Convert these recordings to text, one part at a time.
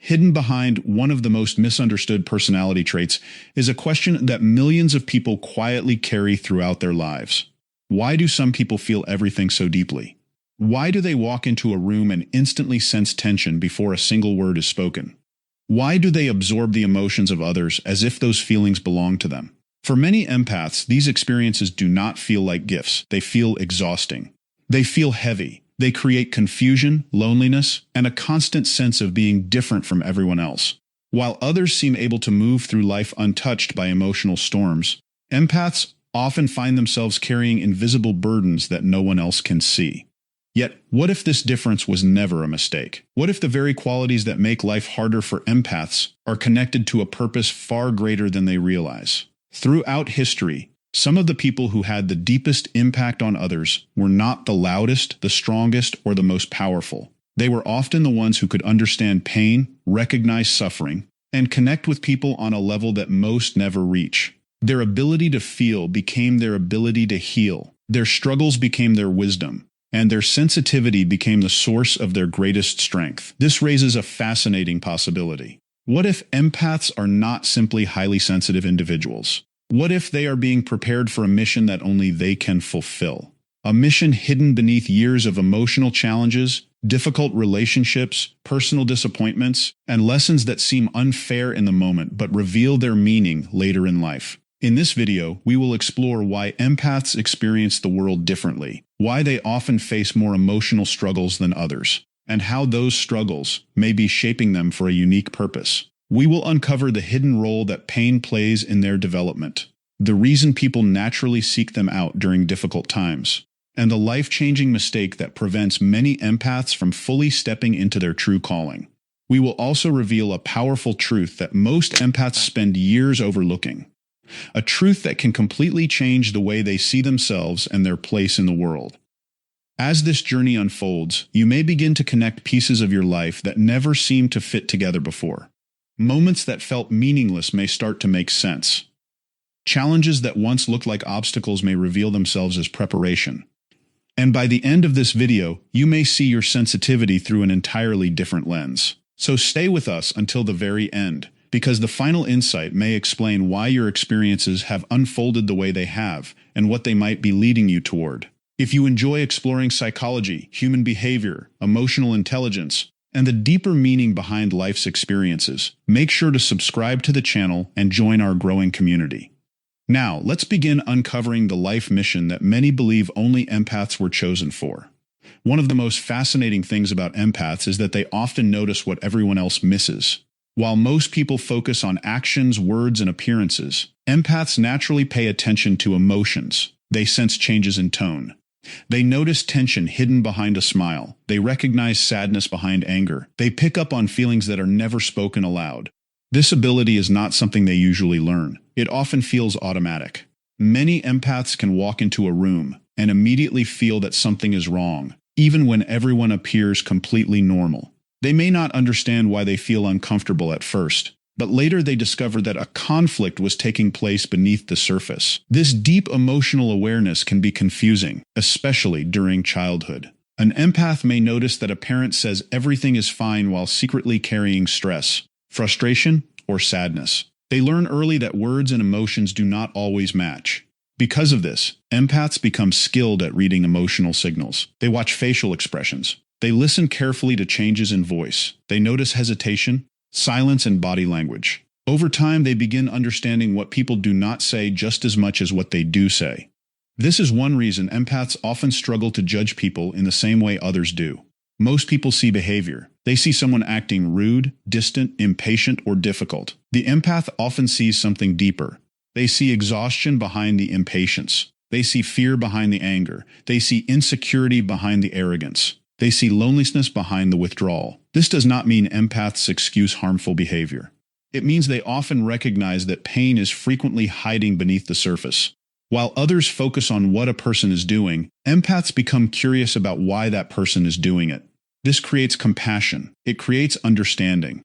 Hidden behind one of the most misunderstood personality traits is a question that millions of people quietly carry throughout their lives. Why do some people feel everything so deeply? Why do they walk into a room and instantly sense tension before a single word is spoken? Why do they absorb the emotions of others as if those feelings belong to them? For many empaths, these experiences do not feel like gifts. They feel exhausting. They feel heavy. They create confusion, loneliness, and a constant sense of being different from everyone else. While others seem able to move through life untouched by emotional storms, empaths often find themselves carrying invisible burdens that no one else can see. Yet, what if this difference was never a mistake? What if the very qualities that make life harder for empaths are connected to a purpose far greater than they realize? Throughout history, some of the people who had the deepest impact on others were not the loudest, the strongest, or the most powerful. They were often the ones who could understand pain, recognize suffering, and connect with people on a level that most never reach. Their ability to feel became their ability to heal. Their struggles became their wisdom, and their sensitivity became the source of their greatest strength. This raises a fascinating possibility. What if empaths are not simply highly sensitive individuals? What if they are being prepared for a mission that only they can fulfill? A mission hidden beneath years of emotional challenges, difficult relationships, personal disappointments, and lessons that seem unfair in the moment but reveal their meaning later in life. In this video, we will explore why empaths experience the world differently, why they often face more emotional struggles than others, and how those struggles may be shaping them for a unique purpose. We will uncover the hidden role that pain plays in their development, the reason people naturally seek them out during difficult times, and the life-changing mistake that prevents many empaths from fully stepping into their true calling. We will also reveal a powerful truth that most empaths spend years overlooking, a truth that can completely change the way they see themselves and their place in the world. As this journey unfolds, you may begin to connect pieces of your life that never seemed to fit together before. Moments that felt meaningless may start to make sense. Challenges that once looked like obstacles may reveal themselves as preparation. And by the end of this video, you may see your sensitivity through an entirely different lens. So stay with us until the very end, because the final insight may explain why your experiences have unfolded the way they have and what they might be leading you toward. If you enjoy exploring psychology, human behavior, emotional intelligence, and the deeper meaning behind life's experiences, make sure to subscribe to the channel and join our growing community. Now, let's begin uncovering the life mission that many believe only empaths were chosen for. One of the most fascinating things about empaths is that they often notice what everyone else misses. While most people focus on actions, words, and appearances, empaths naturally pay attention to emotions. They sense changes in tone. They notice tension hidden behind a smile. They recognize sadness behind anger. They pick up on feelings that are never spoken aloud. This ability is not something they usually learn. It often feels automatic. Many empaths can walk into a room and immediately feel that something is wrong, even when everyone appears completely normal. They may not understand why they feel uncomfortable at first, but later they discover that a conflict was taking place beneath the surface. This deep emotional awareness can be confusing, especially during childhood. An empath may notice that a parent says everything is fine while secretly carrying stress, frustration, or sadness. They learn early that words and emotions do not always match. Because of this, empaths become skilled at reading emotional signals. They watch facial expressions. They listen carefully to changes in voice. They notice hesitation, silence, and body language. Over time, they begin understanding what people do not say just as much as what they do say. This is one reason empaths often struggle to judge people in the same way others do. Most people see behavior. They see someone acting rude, distant, impatient, or difficult. The empath often sees something deeper. They see exhaustion behind the impatience. They see fear behind the anger. They see insecurity behind the arrogance. They see loneliness behind the withdrawal. This does not mean empaths excuse harmful behavior. It means they often recognize that pain is frequently hiding beneath the surface. While others focus on what a person is doing, empaths become curious about why that person is doing it. This creates compassion. It creates understanding.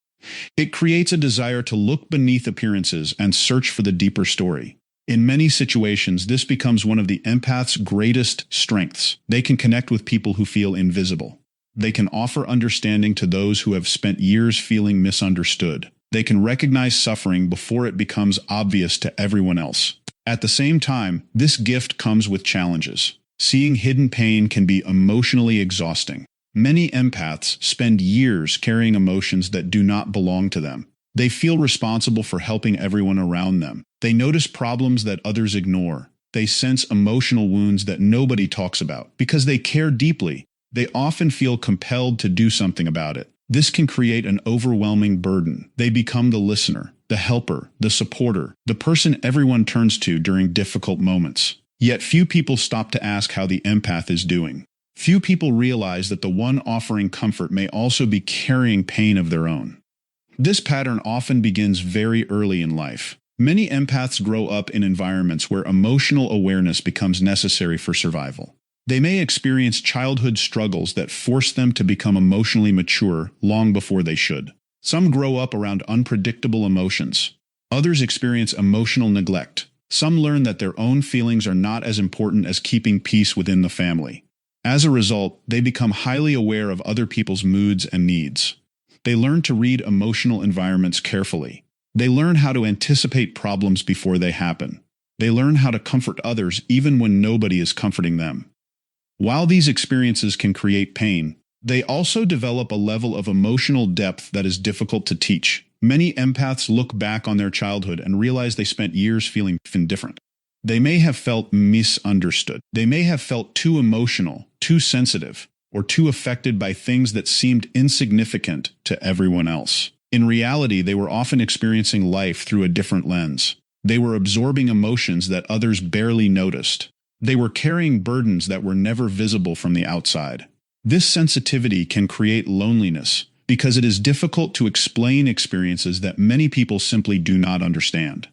It creates a desire to look beneath appearances and search for the deeper story. In many situations, this becomes one of the empath's greatest strengths. They can connect with people who feel invisible. They can offer understanding to those who have spent years feeling misunderstood. They can recognize suffering before it becomes obvious to everyone else. At the same time, this gift comes with challenges. Seeing hidden pain can be emotionally exhausting. Many empaths spend years carrying emotions that do not belong to them. They feel responsible for helping everyone around them. They notice problems that others ignore. They sense emotional wounds that nobody talks about. Because they care deeply, they often feel compelled to do something about it. This can create an overwhelming burden. They become the listener, the helper, the supporter, the person everyone turns to during difficult moments. Yet few people stop to ask how the empath is doing. Few people realize that the one offering comfort may also be carrying pain of their own. This pattern often begins very early in life. Many empaths grow up in environments where emotional awareness becomes necessary for survival. They may experience childhood struggles that force them to become emotionally mature long before they should. Some grow up around unpredictable emotions. Others experience emotional neglect. Some learn that their own feelings are not as important as keeping peace within the family. As a result, they become highly aware of other people's moods and needs. They learn to read emotional environments carefully. They learn how to anticipate problems before they happen. They learn how to comfort others even when nobody is comforting them. While these experiences can create pain, they also develop a level of emotional depth that is difficult to teach. Many empaths look back on their childhood and realize they spent years feeling indifferent. They may have felt misunderstood. They may have felt too emotional, too sensitive, or too affected by things that seemed insignificant to everyone else. In reality, they were often experiencing life through a different lens. They were absorbing emotions that others barely noticed. They were carrying burdens that were never visible from the outside. This sensitivity can create loneliness because it is difficult to explain experiences that many people simply do not understand.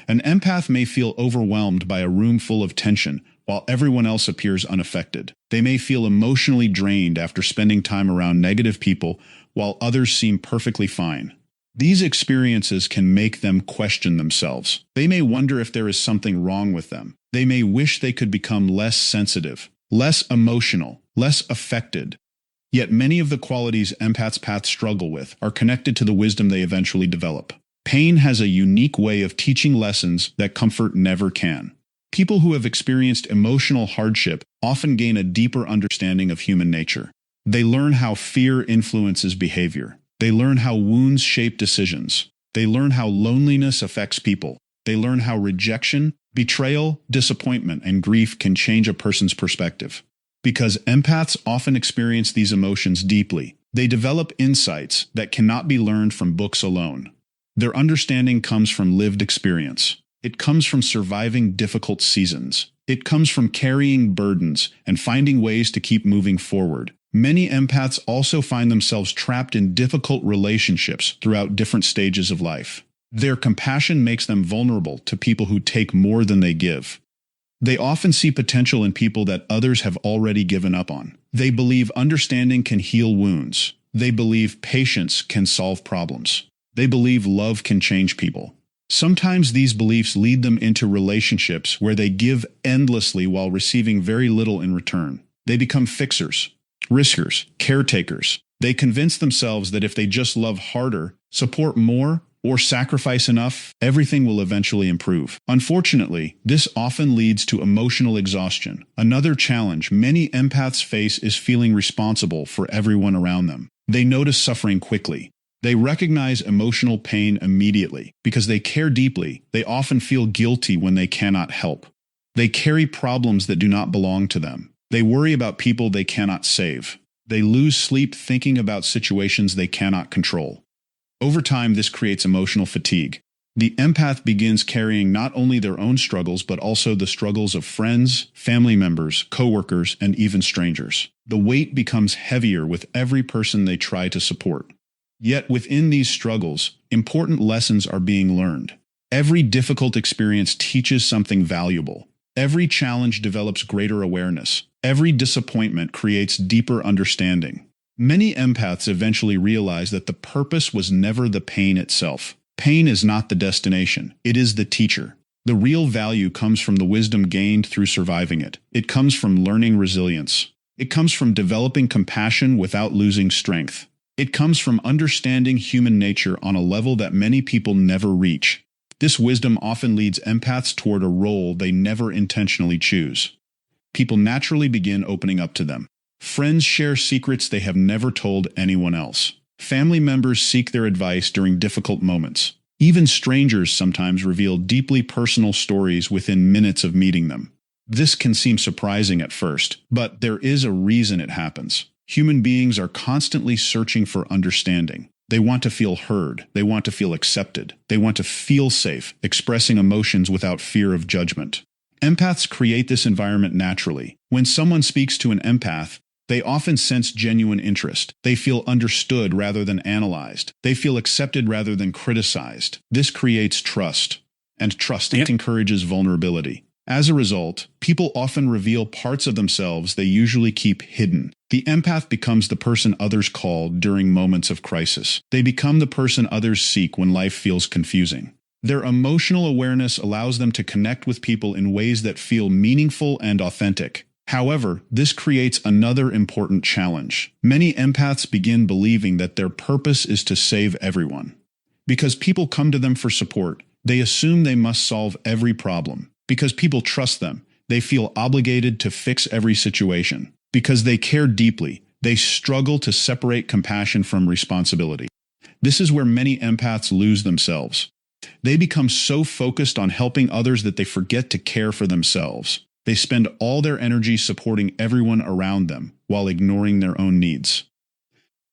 An empath may feel overwhelmed by a room full of tension while everyone else appears unaffected. They may feel emotionally drained after spending time around negative people while others seem perfectly fine. These experiences can make them question themselves. They may wonder if there is something wrong with them. They may wish they could become less sensitive, less emotional, less affected. Yet many of the qualities empaths struggle with are connected to the wisdom they eventually develop. Pain has a unique way of teaching lessons that comfort never can. People who have experienced emotional hardship often gain a deeper understanding of human nature. They learn how fear influences behavior. They learn how wounds shape decisions. They learn how loneliness affects people. They learn how rejection, betrayal, disappointment, and grief can change a person's perspective. Because empaths often experience these emotions deeply, they develop insights that cannot be learned from books alone. Their understanding comes from lived experience. It comes from surviving difficult seasons. It comes from carrying burdens and finding ways to keep moving forward. Many empaths also find themselves trapped in difficult relationships throughout different stages of life. Their compassion makes them vulnerable to people who take more than they give. They often see potential in people that others have already given up on. They believe understanding can heal wounds. They believe patience can solve problems. They believe love can change people. Sometimes these beliefs lead them into relationships where they give endlessly while receiving very little in return. They become fixers, riskers, caretakers. They convince themselves that if they just love harder, support more, or sacrifice enough, everything will eventually improve. Unfortunately, this often leads to emotional exhaustion. Another challenge many empaths face is feeling responsible for everyone around them. They notice suffering quickly. They recognize emotional pain immediately. Because they care deeply, they often feel guilty when they cannot help. They carry problems that do not belong to them. They worry about people they cannot save. They lose sleep thinking about situations they cannot control. Over time, this creates emotional fatigue. The empath begins carrying not only their own struggles, but also the struggles of friends, family members, coworkers, and even strangers. The weight becomes heavier with every person they try to support. Yet within these struggles, important lessons are being learned. Every difficult experience teaches something valuable. Every challenge develops greater awareness. Every disappointment creates deeper understanding. Many empaths eventually realize that the purpose was never the pain itself. Pain is not the destination. It is the teacher. The real value comes from the wisdom gained through surviving it. It comes from learning resilience. It comes from developing compassion without losing strength. It comes from understanding human nature on a level that many people never reach. This wisdom often leads empaths toward a role they never intentionally choose. People naturally begin opening up to them. Friends share secrets they have never told anyone else. Family members seek their advice during difficult moments. Even strangers sometimes reveal deeply personal stories within minutes of meeting them. This can seem surprising at first, but there is a reason it happens. Human beings are constantly searching for understanding. They want to feel heard. They want to feel accepted. They want to feel safe, expressing emotions without fear of judgment. Empaths create this environment naturally. When someone speaks to an empath, they often sense genuine interest. They feel understood rather than analyzed. They feel accepted rather than criticized. This creates trust, and trust encourages vulnerability. As a result, people often reveal parts of themselves they usually keep hidden. The empath becomes the person others call during moments of crisis. They become the person others seek when life feels confusing. Their emotional awareness allows them to connect with people in ways that feel meaningful and authentic. However, this creates another important challenge. Many empaths begin believing that their purpose is to save everyone. Because people come to them for support, they assume they must solve every problem. Because people trust them, they feel obligated to fix every situation. Because they care deeply, they struggle to separate compassion from responsibility. This is where many empaths lose themselves. They become so focused on helping others that they forget to care for themselves. They spend all their energy supporting everyone around them, while ignoring their own needs.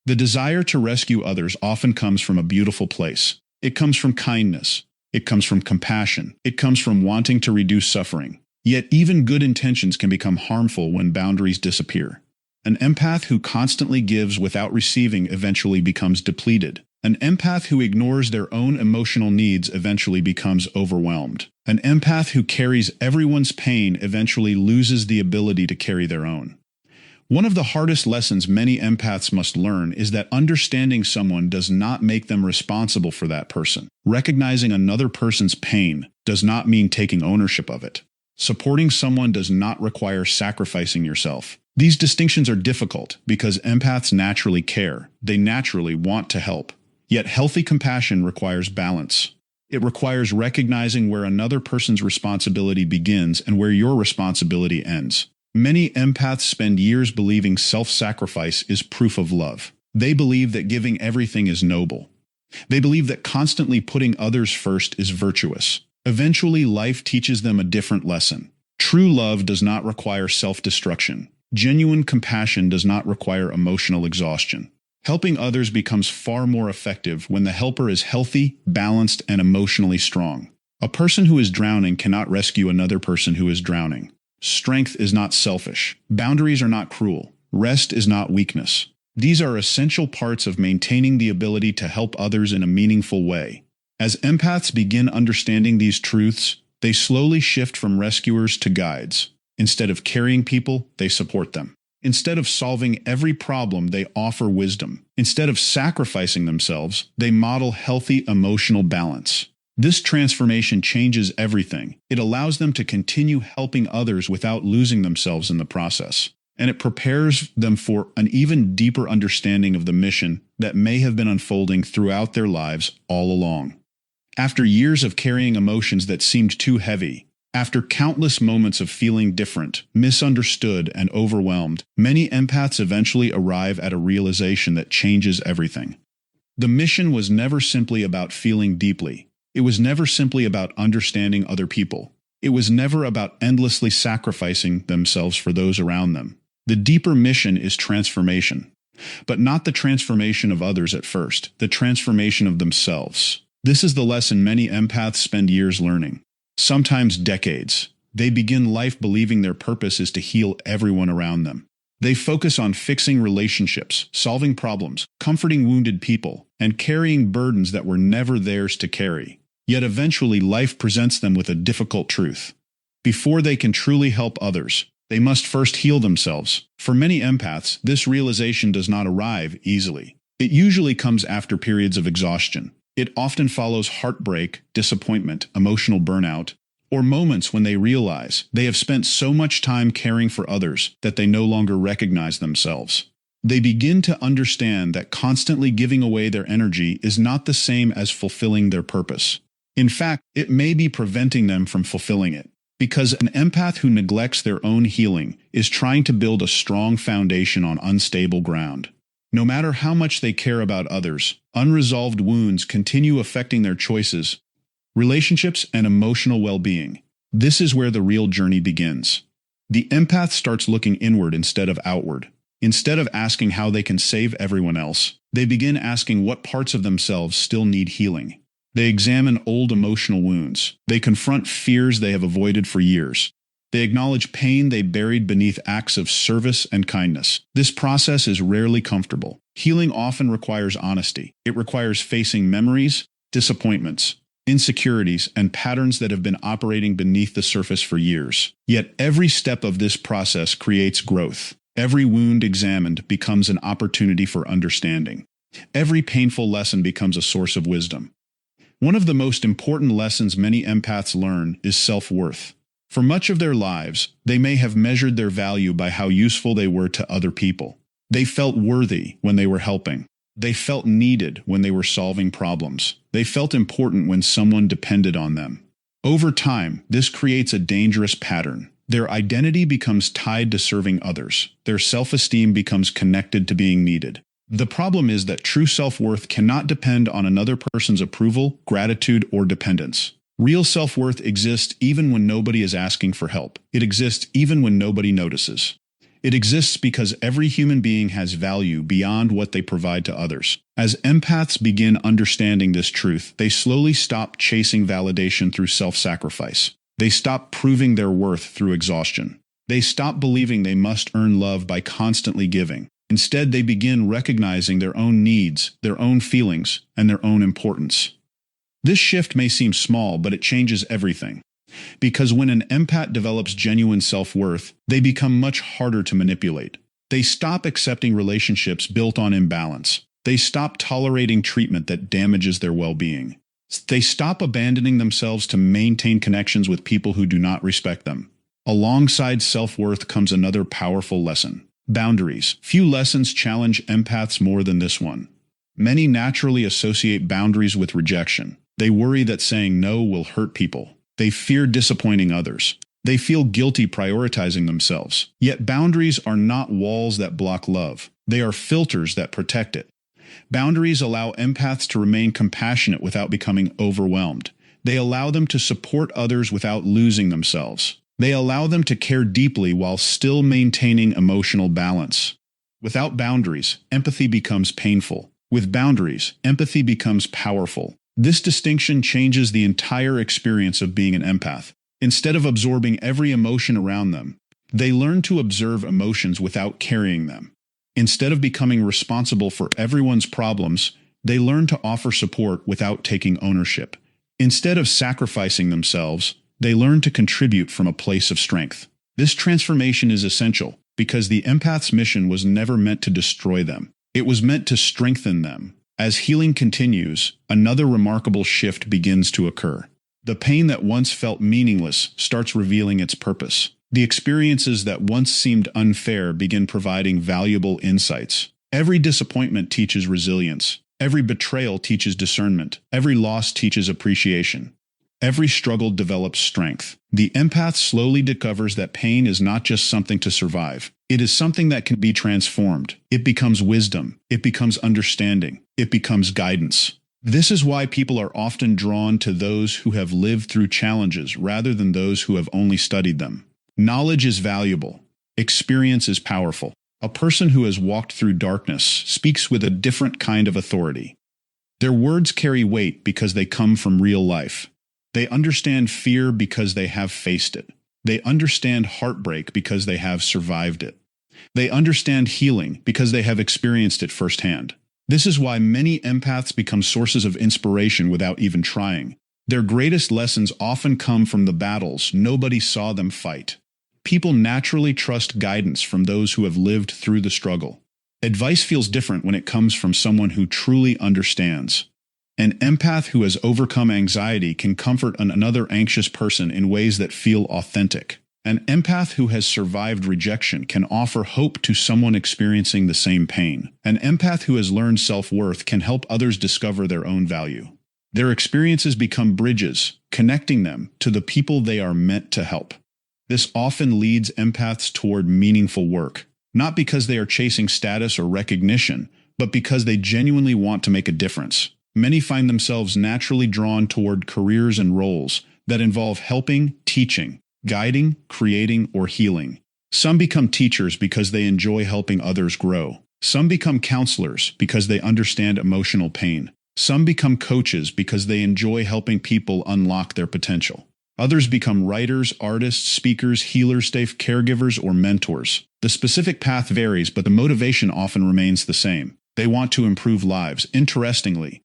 The desire to rescue others often comes from a beautiful place. It comes from kindness. It comes from compassion. It comes from wanting to reduce suffering. Yet even good intentions can become harmful when boundaries disappear. An empath who constantly gives without receiving eventually becomes depleted. An empath who ignores their own emotional needs eventually becomes overwhelmed. An empath who carries everyone's pain eventually loses the ability to carry their own. One of the hardest lessons many empaths must learn is that understanding someone does not make them responsible for that person. Recognizing another person's pain does not mean taking ownership of it. Supporting someone does not require sacrificing yourself. These distinctions are difficult because empaths naturally care. They naturally want to help. Yet healthy compassion requires balance. It requires recognizing where another person's responsibility begins and where your responsibility ends. Many empaths spend years believing self-sacrifice is proof of love. They believe that giving everything is noble. They believe that constantly putting others first is virtuous. Eventually, life teaches them a different lesson. True love does not require self-destruction. Genuine compassion does not require emotional exhaustion. Helping others becomes far more effective when the helper is healthy, balanced, and emotionally strong. A person who is drowning cannot rescue another person who is drowning. Strength is not selfish. Boundaries are not cruel. Rest is not weakness. These are essential parts of maintaining the ability to help others in a meaningful way. As empaths begin understanding these truths, they slowly shift from rescuers to guides. Instead of carrying people, they support them. Instead of solving every problem, they offer wisdom. Instead of sacrificing themselves, they model healthy emotional balance. This transformation changes everything. It allows them to continue helping others without losing themselves in the process. And it prepares them for an even deeper understanding of the mission that may have been unfolding throughout their lives all along. After years of carrying emotions that seemed too heavy, after countless moments of feeling different, misunderstood, and overwhelmed, many empaths eventually arrive at a realization that changes everything. The mission was never simply about feeling deeply. It was never simply about understanding other people. It was never about endlessly sacrificing themselves for those around them. The deeper mission is transformation, but not the transformation of others at first, the transformation of themselves. This is the lesson many empaths spend years learning. Sometimes decades. They begin life believing their purpose is to heal everyone around them. They focus on fixing relationships, solving problems, comforting wounded people, and carrying burdens that were never theirs to carry. Yet eventually life presents them with a difficult truth. Before they can truly help others, they must first heal themselves. For many empaths, this realization does not arrive easily. It usually comes after periods of exhaustion. It often follows heartbreak, disappointment, emotional burnout, or moments when they realize they have spent so much time caring for others that they no longer recognize themselves. They begin to understand that constantly giving away their energy is not the same as fulfilling their purpose. In fact, it may be preventing them from fulfilling it. Because an empath who neglects their own healing is trying to build a strong foundation on unstable ground. No matter how much they care about others, unresolved wounds continue affecting their choices, relationships, and emotional well-being. This is where the real journey begins. The empath starts looking inward instead of outward. Instead of asking how they can save everyone else, they begin asking what parts of themselves still need healing. They examine old emotional wounds. They confront fears they have avoided for years. They acknowledge pain they buried beneath acts of service and kindness. This process is rarely comfortable. Healing often requires honesty. It requires facing memories, disappointments, insecurities, and patterns that have been operating beneath the surface for years. Yet every step of this process creates growth. Every wound examined becomes an opportunity for understanding. Every painful lesson becomes a source of wisdom. One of the most important lessons many empaths learn is self-worth. For much of their lives, they may have measured their value by how useful they were to other people. They felt worthy when they were helping. They felt needed when they were solving problems. They felt important when someone depended on them. Over time, this creates a dangerous pattern. Their identity becomes tied to serving others. Their self-esteem becomes connected to being needed. The problem is that true self-worth cannot depend on another person's approval, gratitude, or dependence. Real self-worth exists even when nobody is asking for help. It exists even when nobody notices. It exists because every human being has value beyond what they provide to others. As empaths begin understanding this truth, they slowly stop chasing validation through self-sacrifice. They stop proving their worth through exhaustion. They stop believing they must earn love by constantly giving. Instead, they begin recognizing their own needs, their own feelings, and their own importance. This shift may seem small, but it changes everything. Because when an empath develops genuine self-worth, they become much harder to manipulate. They stop accepting relationships built on imbalance. They stop tolerating treatment that damages their well-being. They stop abandoning themselves to maintain connections with people who do not respect them. Alongside self-worth comes another powerful lesson. Boundaries. Few lessons challenge empaths more than this one. Many naturally associate boundaries with rejection. They worry that saying no will hurt people. They fear disappointing others. They feel guilty prioritizing themselves. Yet boundaries are not walls that block love. They are filters that protect it. Boundaries allow empaths to remain compassionate without becoming overwhelmed. They allow them to support others without losing themselves. They allow them to care deeply while still maintaining emotional balance. Without boundaries, empathy becomes painful. With boundaries, empathy becomes powerful. This distinction changes the entire experience of being an empath. Instead of absorbing every emotion around them, they learn to observe emotions without carrying them. Instead of becoming responsible for everyone's problems, they learn to offer support without taking ownership. Instead of sacrificing themselves, they learn to contribute from a place of strength. This transformation is essential because the empath's mission was never meant to destroy them. It was meant to strengthen them. As healing continues, another remarkable shift begins to occur. The pain that once felt meaningless starts revealing its purpose. The experiences that once seemed unfair begin providing valuable insights. Every disappointment teaches resilience. Every betrayal teaches discernment. Every loss teaches appreciation. Every struggle develops strength. The empath slowly discovers that pain is not just something to survive. It is something that can be transformed. It becomes wisdom. It becomes understanding. It becomes guidance. This is why people are often drawn to those who have lived through challenges rather than those who have only studied them. Knowledge is valuable. Experience is powerful. A person who has walked through darkness speaks with a different kind of authority. Their words carry weight because they come from real life. They understand fear because they have faced it. They understand heartbreak because they have survived it. They understand healing because they have experienced it firsthand. This is why many empaths become sources of inspiration without even trying. Their greatest lessons often come from the battles nobody saw them fight. People naturally trust guidance from those who have lived through the struggle. Advice feels different when it comes from someone who truly understands. An empath who has overcome anxiety can comfort another anxious person in ways that feel authentic. An empath who has survived rejection can offer hope to someone experiencing the same pain. An empath who has learned self-worth can help others discover their own value. Their experiences become bridges, connecting them to the people they are meant to help. This often leads empaths toward meaningful work, not because they are chasing status or recognition, but because they genuinely want to make a difference. Many find themselves naturally drawn toward careers and roles that involve helping, teaching, guiding, creating, or healing. Some become teachers because they enjoy helping others grow. Some become counselors because they understand emotional pain. Some become coaches because they enjoy helping people unlock their potential. Others become writers, artists, speakers, healers, caregivers, or mentors. The specific path varies, but the motivation often remains the same. They want to improve lives. Interestingly,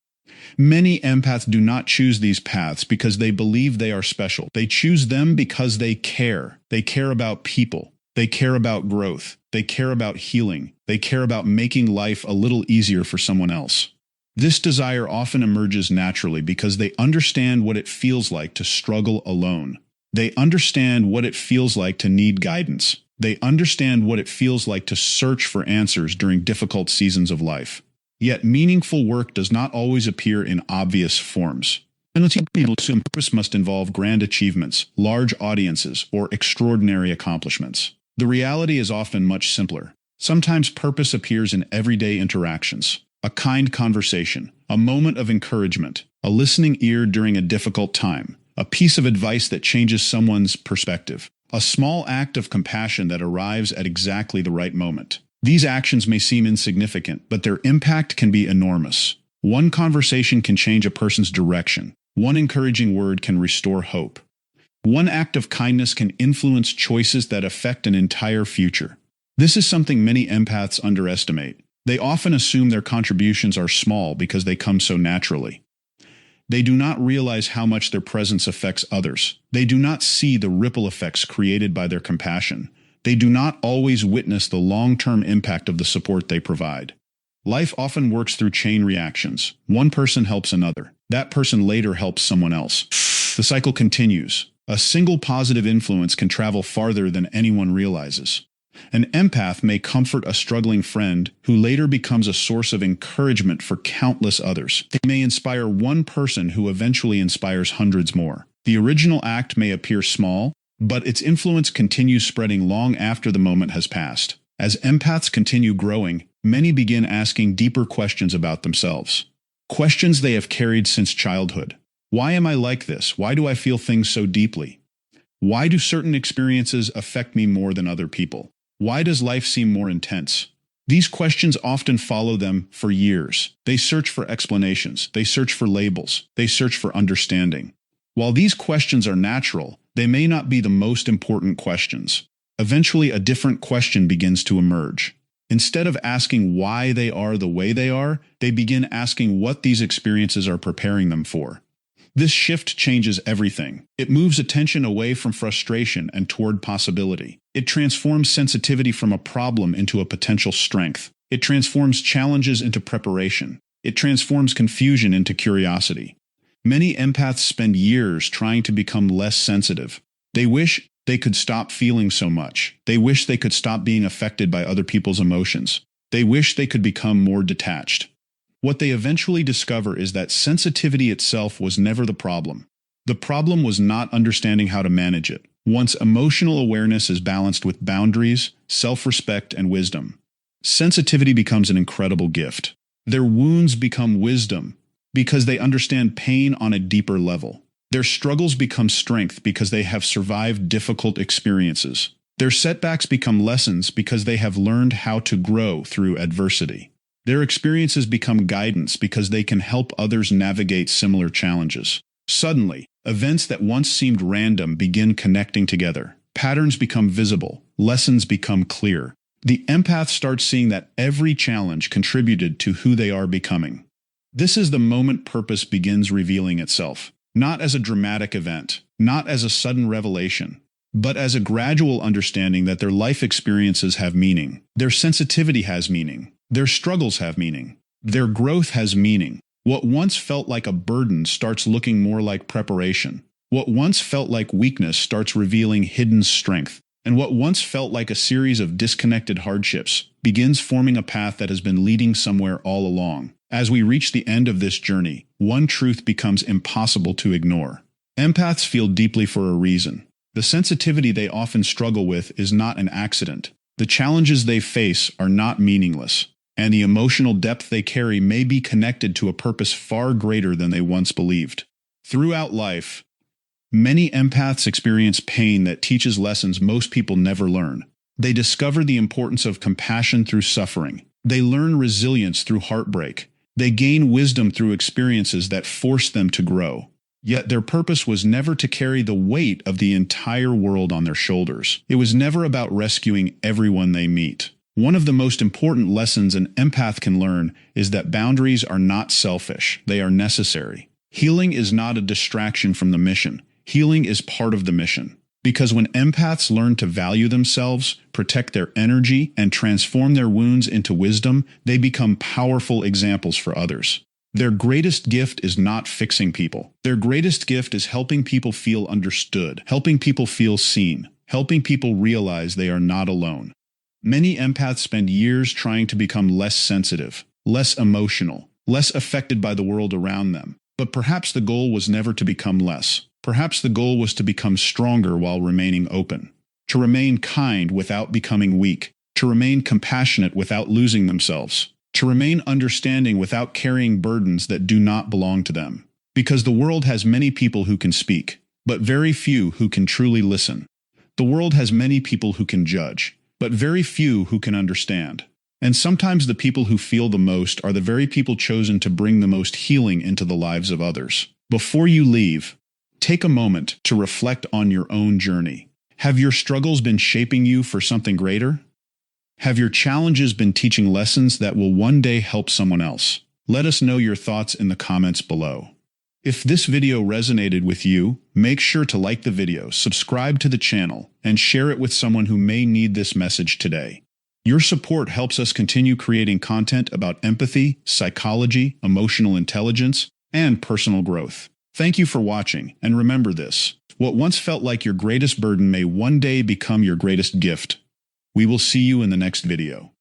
many empaths do not choose these paths because they believe they are special. They choose them because they care. They care about people. They care about growth. They care about healing. They care about making life a little easier for someone else. This desire often emerges naturally because they understand what it feels like to struggle alone. They understand what it feels like to need guidance. They understand what it feels like to search for answers during difficult seasons of life. Yet meaningful work does not always appear in obvious forms. Purpose must involve grand achievements, large audiences, or extraordinary accomplishments. The reality is often much simpler. Sometimes purpose appears in everyday interactions. A kind conversation, a moment of encouragement, a listening ear during a difficult time, a piece of advice that changes someone's perspective, a small act of compassion that arrives at exactly the right moment. These actions may seem insignificant, but their impact can be enormous. One conversation can change a person's direction. One encouraging word can restore hope. One act of kindness can influence choices that affect an entire future. This is something many empaths underestimate. They often assume their contributions are small because they come so naturally. They do not realize how much their presence affects others. They do not see the ripple effects created by their compassion. They do not always witness the long-term impact of the support they provide. Life often works through chain reactions. One person helps another. That person later helps someone else. The cycle continues. A single positive influence can travel farther than anyone realizes. An empath may comfort a struggling friend who later becomes a source of encouragement for countless others. They may inspire one person who eventually inspires hundreds more. The original act may appear small, but its influence continues spreading long after the moment has passed. As empaths continue growing, many begin asking deeper questions about themselves. Questions they have carried since childhood. Why am I like this? Why do I feel things so deeply? Why do certain experiences affect me more than other people? Why does life seem more intense? These questions often follow them for years. They search for explanations. They search for labels. They search for understanding. While these questions are natural, they may not be the most important questions. Eventually, a different question begins to emerge. Instead of asking why they are the way they begin asking what these experiences are preparing them for. This shift changes everything. It moves attention away from frustration and toward possibility. It transforms sensitivity from a problem into a potential strength. It transforms challenges into preparation. It transforms confusion into curiosity. Many empaths spend years trying to become less sensitive. They wish they could stop feeling so much. They wish they could stop being affected by other people's emotions. They wish they could become more detached. What they eventually discover is that sensitivity itself was never the problem. The problem was not understanding how to manage it. Once emotional awareness is balanced with boundaries, self-respect, and wisdom, sensitivity becomes an incredible gift. Their wounds become wisdom because they understand pain on a deeper level. Their struggles become strength because they have survived difficult experiences. Their setbacks become lessons because they have learned how to grow through adversity. Their experiences become guidance because they can help others navigate similar challenges. Suddenly, events that once seemed random begin connecting together. Patterns become visible. Lessons become clear. The empath starts seeing that every challenge contributed to who they are becoming. This is the moment purpose begins revealing itself, not as a dramatic event, not as a sudden revelation, but as a gradual understanding that their life experiences have meaning. Their sensitivity has meaning. Their struggles have meaning. Their growth has meaning. What once felt like a burden starts looking more like preparation. What once felt like weakness starts revealing hidden strength. And what once felt like a series of disconnected hardships begins forming a path that has been leading somewhere all along. As we reach the end of this journey, one truth becomes impossible to ignore. Empaths feel deeply for a reason. The sensitivity they often struggle with is not an accident. The challenges they face are not meaningless, and the emotional depth they carry may be connected to a purpose far greater than they once believed. Throughout life, many empaths experience pain that teaches lessons most people never learn. They discover the importance of compassion through suffering. They learn resilience through heartbreak. They gain wisdom through experiences that force them to grow. Yet their purpose was never to carry the weight of the entire world on their shoulders. It was never about rescuing everyone they meet. One of the most important lessons an empath can learn is that boundaries are not selfish, they are necessary. Healing is not a distraction from the mission. Healing is part of the mission. Because when empaths learn to value themselves, protect their energy, and transform their wounds into wisdom, they become powerful examples for others. Their greatest gift is not fixing people. Their greatest gift is helping people feel understood, helping people feel seen, helping people realize they are not alone. Many empaths spend years trying to become less sensitive, less emotional, less affected by the world around them. But perhaps the goal was never to become less. Perhaps the goal was to become stronger while remaining open, to remain kind without becoming weak, to remain compassionate without losing themselves, to remain understanding without carrying burdens that do not belong to them. Because the world has many people who can speak, but very few who can truly listen. The world has many people who can judge, but very few who can understand. And sometimes the people who feel the most are the very people chosen to bring the most healing into the lives of others. Before you leave, take a moment to reflect on your own journey. Have your struggles been shaping you for something greater? Have your challenges been teaching lessons that will one day help someone else? Let us know your thoughts in the comments below. If this video resonated with you, make sure to like the video, subscribe to the channel, and share it with someone who may need this message today. Your support helps us continue creating content about empathy, psychology, emotional intelligence, and personal growth. Thank you for watching, and remember this: what once felt like your greatest burden may one day become your greatest gift. We will see you in the next video.